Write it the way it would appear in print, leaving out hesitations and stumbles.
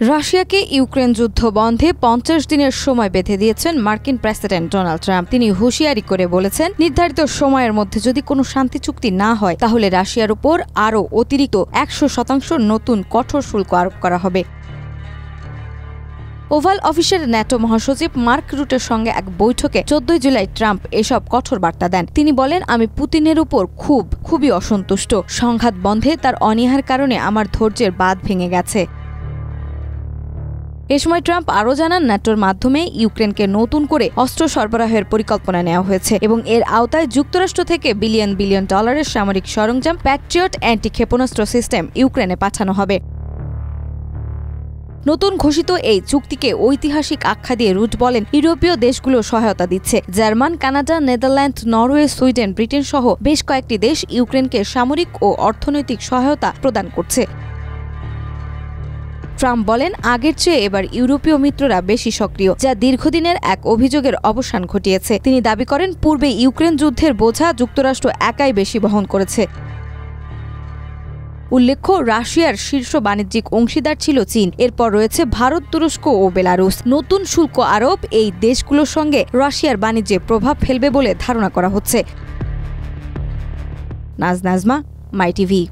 রাশিয়াকে ইউক্রেন যুদ্ধ বন্ধে ৫০ দিনের সময় বেঁধে দিয়েছেন মার্কিন প্রেসিডেন্ট ডোনাল্ড ট্রাম্প। তিনি হুঁশিয়ারি করে বলেছেন, নির্ধারিত সময়ের মধ্যে যদি কোনো শান্তি চুক্তি না হয় তাহলে রাশিয়ার উপর আরও অতিরিক্ত ১০০% নতুন কঠোর শুল্ক আরোপ করা হবে। ওভাল অফিসের ন্যাটো মহাসচিব মার্ক রুটের সঙ্গে এক বৈঠকে ১৪ জুলাই ট্রাম্প এসব কঠোর বার্তা দেন। তিনি বলেন, আমি পুতিনের উপর খুবই অসন্তুষ্ট। সংঘাত বন্ধে তার অনীহার কারণে আমার ধৈর্যের বাঁধ ভেঙে গেছে। এ সময় ট্রাম্প আরও জানান, ন্যাটোর মাধ্যমে ইউক্রেনকে নতুন করে অস্ত্র সরবরাহের পরিকল্পনা নেওয়া হয়েছে এবং এর আওতায় যুক্তরাষ্ট্র থেকে বিলিয়ন ডলারের সামরিক সরঞ্জাম প্যাট্রিয়ট অ্যান্টি ক্ষেপণাস্ত্র সিস্টেম ইউক্রেনে পাঠানো হবে। নতুন ঘোষিত এই চুক্তিকে ঐতিহাসিক আখ্যা দিয়ে রুট বলেন, ইউরোপীয় দেশগুলো সহায়তা দিচ্ছে। German, Canada, Netherland, Norway, Sweden, Britain সহ বেশ কয়েকটি দেশ ইউক্রেনকে সামরিক ও অর্থনৈতিক সহায়তা প্রদান করছে। ট্রাম্প বলেন, আগের চেয়ে এবার ইউরোপীয় মিত্ররা বেশি সক্রিয়, যা দীর্ঘদিনের এক অভিযোগের অবসান ঘটিয়েছে। তিনি দাবি করেন, পূর্বে ইউক্রেন যুদ্ধের বোঝা যুক্তরাষ্ট্র একাই বেশি বহন করেছে। উল্লেখ্য, রাশিয়ার শীর্ষ বাণিজ্যিক অংশীদার ছিল চীন। এরপর রয়েছে ভারত, তুরস্ক ও বেলারুশ। নতুন শুল্ক আরোপ এই দেশগুলোর সঙ্গে রাশিয়ার বাণিজ্যে প্রভাব ফেলবে বলে ধারণা করা হচ্ছে। নাজমা, মাই টিভি।